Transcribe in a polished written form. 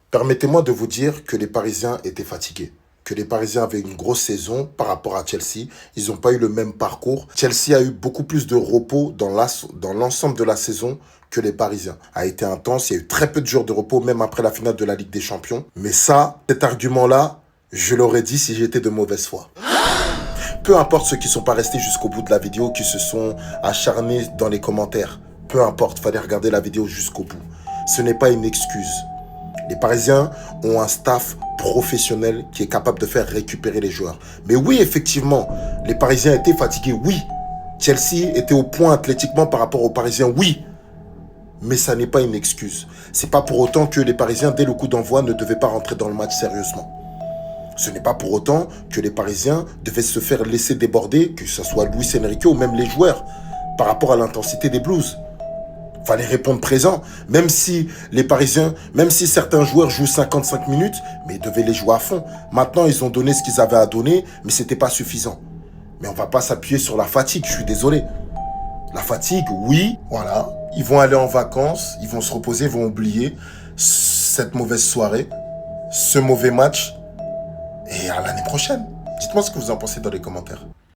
Permettez-moi de vous dire que les Parisiens étaient fatigués. Que les Parisiens avaient une grosse saison par rapport à Chelsea. Ils n'ont pas eu le même parcours. Chelsea a eu beaucoup plus de repos dans l'ensemble de la saison que les Parisiens. A été intense, il y a eu très peu de jours de repos, même après la finale de la Ligue des Champions. Mais ça, cet argument-là, je l'aurais dit si j'étais de mauvaise foi. Peu importe ceux qui ne sont pas restés jusqu'au bout de la vidéo, qui se sont acharnés dans les commentaires. Peu importe, fallait regarder la vidéo jusqu'au bout. Ce n'est pas une excuse. Les Parisiens ont un staff professionnel qui est capable de faire récupérer les joueurs. Mais oui, effectivement, les Parisiens étaient fatigués, oui. Chelsea était au point athlétiquement par rapport aux Parisiens, oui. Mais ça n'est pas une excuse. C'est pas pour autant que les Parisiens, dès le coup d'envoi, ne devaient pas rentrer dans le match sérieusement. Ce n'est pas pour autant que les Parisiens devaient se faire laisser déborder, que ce soit Luis Enrique ou même les joueurs, par rapport à l'intensité des Blues. Fallait répondre présent, même si les Parisiens, même si certains joueurs jouent 55 minutes, mais ils devaient les jouer à fond. Maintenant, ils ont donné ce qu'ils avaient à donner, mais ce n'était pas suffisant. Mais on ne va pas s'appuyer sur la fatigue, je suis désolé. La fatigue, oui, voilà. Ils vont aller en vacances, ils vont se reposer, ils vont oublier cette mauvaise soirée, ce mauvais match, et à l'année prochaine. Dites-moi ce que vous en pensez dans les commentaires.